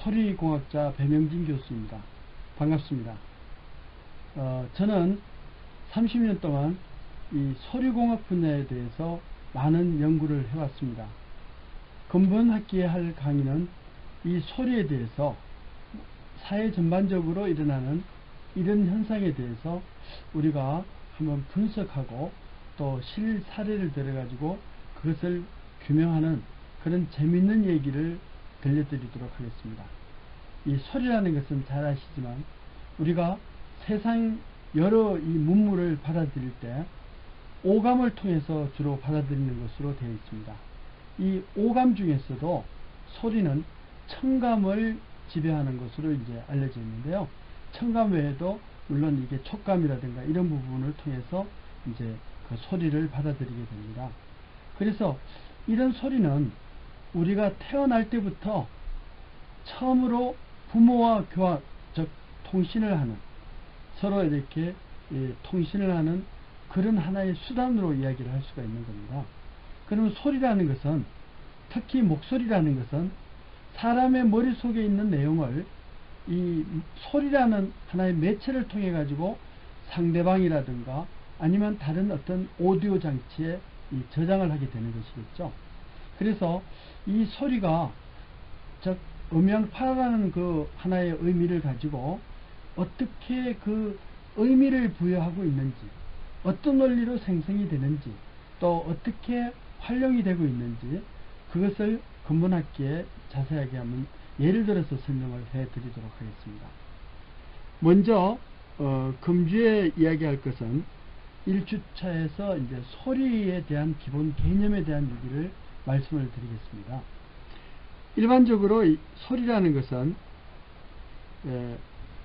소리공학자 배명진 교수입니다. 반갑습니다. 저는 30년 동안 이 소리공학 분야에 대해서 많은 연구를 해왔습니다. 근본학기에 할 강의는 이 소리에 대해서 사회 전반적으로 일어나는 이런 현상에 대해서 우리가 한번 분석하고 또 실사례를 들어가지고 그것을 규명하는 그런 재미있는 얘기를 들려드리도록 하겠습니다. 이 소리라는 것은 잘 아시지만 우리가 세상 여러 이 문물을 받아들일 때 오감을 통해서 주로 받아들이는 것으로 되어 있습니다. 이 오감 중에서도 소리는 청감을 지배하는 것으로 이제 알려져 있는데요. 청감 외에도 물론 이게 촉감이라든가 이런 부분을 통해서 이제 그 소리를 받아들이게 됩니다. 그래서 이런 소리는 우리가 태어날 때부터 처음으로 부모와 교환, 즉 통신을 하는, 서로 이렇게 통신을 하는 그런 하나의 수단으로 이야기를 할 수가 있는 겁니다. 그러면 소리라는 것은, 특히 목소리라는 것은 사람의 머릿속에 있는 내용을 이 소리라는 하나의 매체를 통해 가지고 상대방이라든가 아니면 다른 어떤 오디오 장치에 이 저장을 하게 되는 것이겠죠. 그래서 이 소리가 즉 음양파라는 그 하나의 의미를 가지고 어떻게 그 의미를 부여하고 있는지, 어떤 원리로 생성이 되는지, 또 어떻게 활용이 되고 있는지, 그것을 근본학기에 자세하게 한번 예를 들어서 설명을 해 드리도록 하겠습니다. 먼저 금주에 이야기할 것은 1주차에서 이제 소리에 대한 기본 개념에 대한 얘기를 말씀을 드리겠습니다. 일반적으로 이 소리라는 것은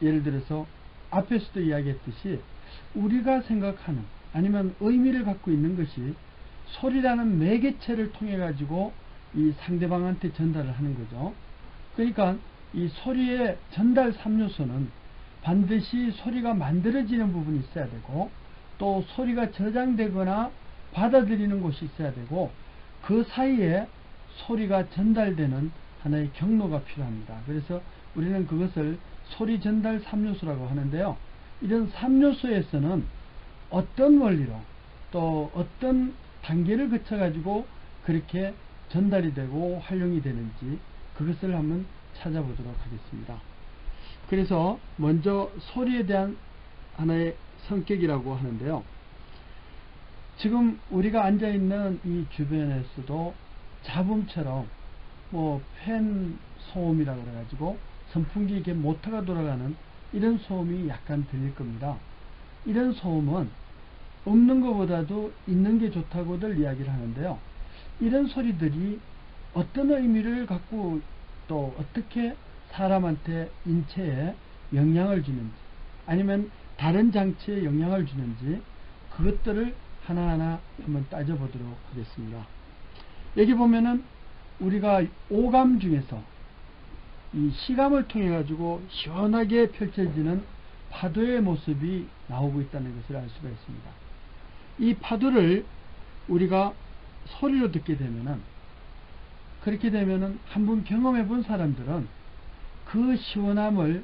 예를 들어서 앞에서도 이야기했듯이 우리가 생각하는 아니면 의미를 갖고 있는 것이 소리라는 매개체를 통해 가지고 이 상대방한테 전달을 하는 거죠. 그러니까 이 소리의 전달 3요소는 반드시 소리가 만들어지는 부분이 있어야 되고, 또 소리가 저장되거나 받아들이는 곳이 있어야 되고, 그 사이에 소리가 전달되는 하나의 경로가 필요합니다. 그래서 우리는 그것을 소리 전달 3요소라고 하는데요. 이런 3요소에서는 어떤 원리로 또 어떤 단계를 거쳐 가지고 그렇게 전달이 되고 활용이 되는지 그것을 한번 찾아보도록 하겠습니다. 그래서 먼저 소리에 대한 하나의 성격이라고 하는데요. 지금 우리가 앉아있는 이 주변에서도 잡음처럼 뭐 팬 소음이라고 그래가지고 선풍기 이렇게 모터가 돌아가는 이런 소음이 약간 들릴 겁니다. 이런 소음은 없는 것보다도 있는 게 좋다고들 이야기를 하는데요. 이런 소리들이 어떤 의미를 갖고 또 어떻게 사람한테 인체에 영향을 주는지 아니면 다른 장치에 영향을 주는지 그것들을 하나하나 한번 따져보도록 하겠습니다. 여기 보면은 우리가 오감 중에서 이 시감을 통해 가지고 시원하게 펼쳐지는 파도의 모습이 나오고 있다는 것을 알 수가 있습니다. 이 파도를 우리가 소리로 듣게 되면은, 그렇게 되면은 한번 경험해 본 사람들은 그 시원함을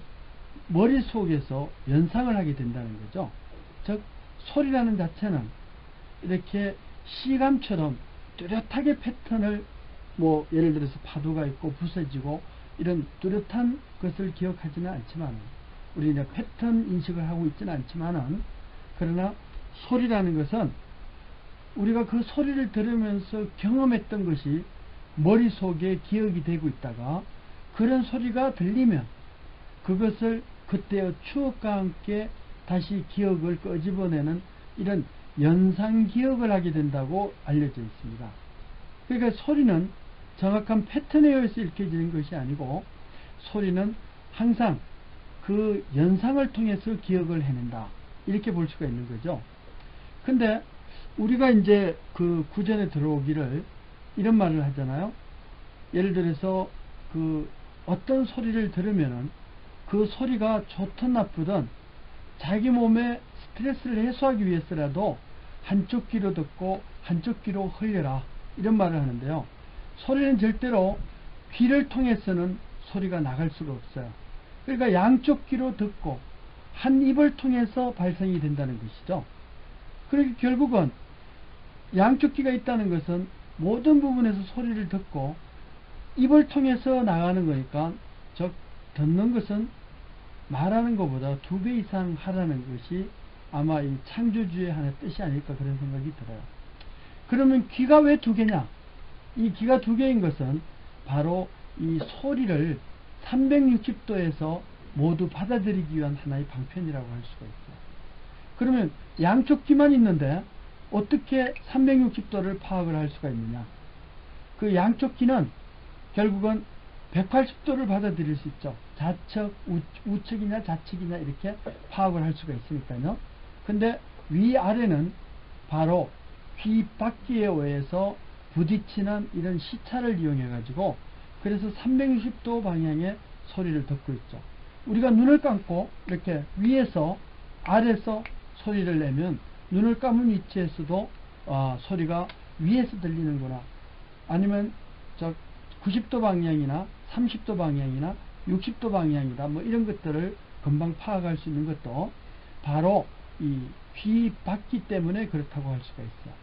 머릿속에서 연상을 하게 된다는 거죠. 즉 소리라는 자체는 이렇게 시감처럼 뚜렷하게 패턴을 뭐 예를 들어서 파도가 있고 부서지고 이런 뚜렷한 것을 기억하지는 않지만, 우리는 패턴 인식을 하고 있지는 않지만은, 그러나 소리라는 것은 우리가 그 소리를 들으면서 경험했던 것이 머릿속에 기억이 되고 있다가 그런 소리가 들리면 그것을 그때의 추억과 함께 다시 기억을 끄집어내는 이런 연상 기억을 하게 된다고 알려져 있습니다. 그러니까 소리는 정확한 패턴에 의해서 읽혀지는 것이 아니고 소리는 항상 그 연상을 통해서 기억을 해낸다, 이렇게 볼 수가 있는 거죠. 근데 우리가 이제 그 구전에 들어오기를 이런 말을 하잖아요. 예를 들어서 그 어떤 소리를 들으면은 그 소리가 좋든 나쁘든 자기 몸에 스트레스를 해소하기 위해서라도 한쪽 귀로 듣고 한쪽 귀로 흘려라, 이런 말을 하는데요. 소리는 절대로 귀를 통해서는 소리가 나갈 수가 없어요. 그러니까 양쪽 귀로 듣고 한 입을 통해서 발생이 된다는 것이죠. 그러니까 결국은 양쪽 귀가 있다는 것은 모든 부분에서 소리를 듣고 입을 통해서 나가는 거니까, 즉 듣는 것은 말하는 것보다 2배 이상 하라는 것이 아마 이 창조주의 하나의 뜻이 아닐까, 그런 생각이 들어요. 그러면 귀가 왜 2개냐? 이 귀가 2개인 것은 바로 이 소리를 360도에서 모두 받아들이기 위한 하나의 방편이라고 할 수가 있어요. 그러면 양쪽 귀만 있는데 어떻게 360도를 파악을 할 수가 있느냐? 그 양쪽 귀는 결국은 180도를 받아들일 수 있죠. 좌측, 우측이냐 좌측이냐 이렇게 파악을 할 수가 있으니까요. 근데 위아래는 바로 귀 바퀴에 의해서 부딪히는 이런 시차를 이용해 가지고, 그래서 360도 방향의 소리를 듣고 있죠. 우리가 눈을 감고 이렇게 위에서 아래에서 소리를 내면 눈을 감은 위치에서도 소리가 위에서 들리는구나, 아니면 90도 방향이나 30도 방향이나 60도 방향이다, 뭐 이런 것들을 금방 파악할 수 있는 것도 바로 이 귀 바퀴 때문에 그렇다고 할 수가 있어요.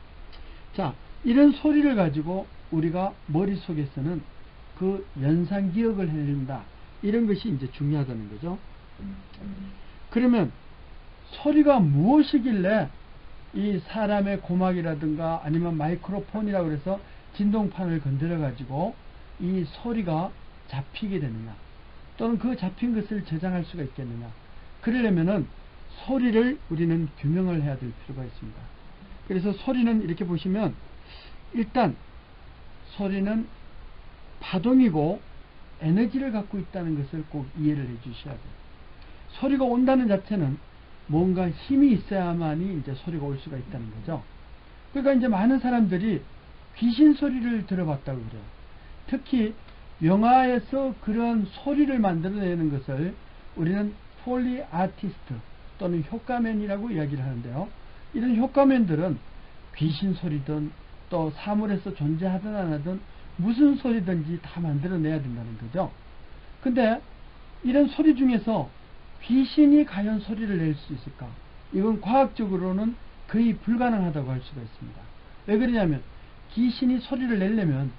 자, 이런 소리를 가지고 우리가 머릿속에서는 그 연상 기억을 해낸다, 이런 것이 이제 중요하다는 거죠. 그러면 소리가 무엇이길래 이 사람의 고막이라든가 아니면 마이크로폰이라고 해서 진동판을 건드려 가지고 이 소리가 잡히게 되느냐, 또는 그 잡힌 것을 저장할 수가 있겠느냐. 그러려면은 소리를 우리는 규명을 해야 될 필요가 있습니다. 그래서 소리는 이렇게 보시면, 일단 소리는 파동이고 에너지를 갖고 있다는 것을 꼭 이해를 해 주셔야 돼요. 소리가 온다는 자체는 뭔가 힘이 있어야만이 이제 소리가 올 수가 있다는 거죠. 그러니까 이제 많은 사람들이 귀신 소리를 들어봤다고 그래요. 특히 영화에서 그런 소리를 만들어내는 것을 우리는 폴리 아티스트 또는 효과맨이라고 이야기를 하는데요. 이런 효과맨들은 귀신 소리든 또 사물에서 존재하든 안 하든 무슨 소리든지 다 만들어내야 된다는 거죠. 근데 이런 소리 중에서 귀신이 과연 소리를 낼 수 있을까? 이건 과학적으로는 거의 불가능하다고 할 수가 있습니다. 왜 그러냐면 귀신이 소리를 내려면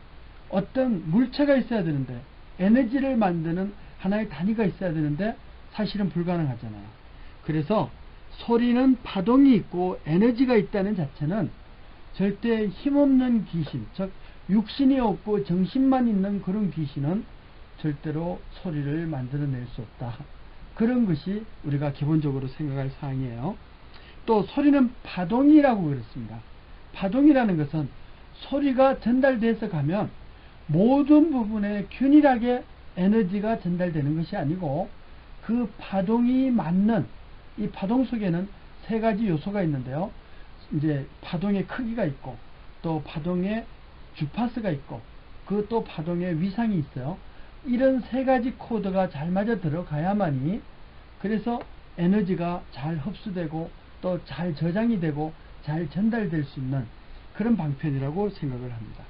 어떤 물체가 있어야 되는데, 에너지를 만드는 하나의 단위가 있어야 되는데 사실은 불가능하잖아요. 그래서 소리는 파동이 있고 에너지가 있다는 자체는 절대 힘없는 귀신, 즉 육신이 없고 정신만 있는 그런 귀신은 절대로 소리를 만들어낼 수 없다. 그런 것이 우리가 기본적으로 생각할 사항이에요. 또 소리는 파동이라고 그랬습니다. 파동이라는 것은 소리가 전달돼서 가면 모든 부분에 균일하게 에너지가 전달되는 것이 아니고, 그 파동이 맞는, 이 파동 속에는 3가지 요소가 있는데요. 이제 파동의 크기가 있고, 또 파동의 주파수가 있고, 그 또 파동의 위상이 있어요. 이런 3가지 코드가 잘 맞아 들어가야만이, 그래서 에너지가 잘 흡수되고 또 잘 저장이 되고 잘 전달될 수 있는 그런 방편이라고 생각을 합니다.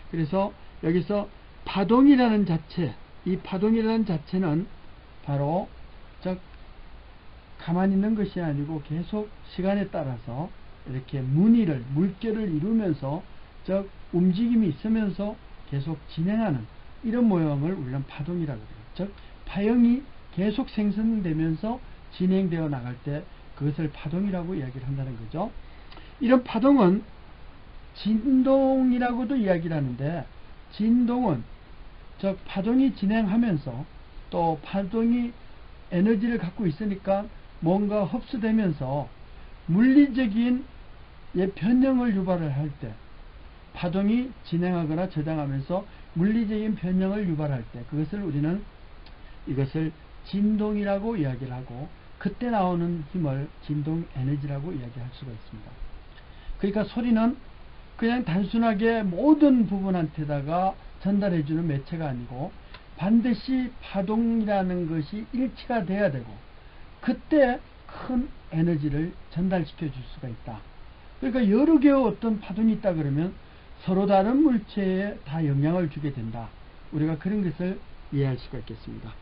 그래서 여기서 파동이라는 자체, 이 파동이라는 자체는 바로 즉 가만히 있는 것이 아니고 계속 시간에 따라서 이렇게 물결을 이루면서, 즉 움직임이 있으면서 계속 진행하는 이런 모형을 우리는 파동이라고 해요. 즉 파형이 계속 생성되면서 진행되어 나갈 때 그것을 파동이라고 이야기를 한다는 거죠. 이런 파동은 진동이라고도 이야기를 하는데, 진동은 즉 파동이 진행하면서 또 파동이 에너지를 갖고 있으니까 뭔가 흡수되면서 물리적인 변형을 유발을 할 때, 파동이 진행하거나 저장하면서 물리적인 변형을 유발할 때, 그것을 우리는 이것을 진동이라고 이야기를 하고, 그때 나오는 힘을 진동 에너지라고 이야기할 수가 있습니다. 그러니까 소리는 그냥 단순하게 모든 부분한테다가 전달해주는 매체가 아니고, 반드시 파동이라는 것이 일치가 돼야 되고, 그때 큰 에너지를 전달시켜 줄 수가 있다. 그러니까 여러 개의 어떤 파동이 있다 그러면 서로 다른 물체에 다 영향을 주게 된다. 우리가 그런 것을 이해할 수가 있겠습니다.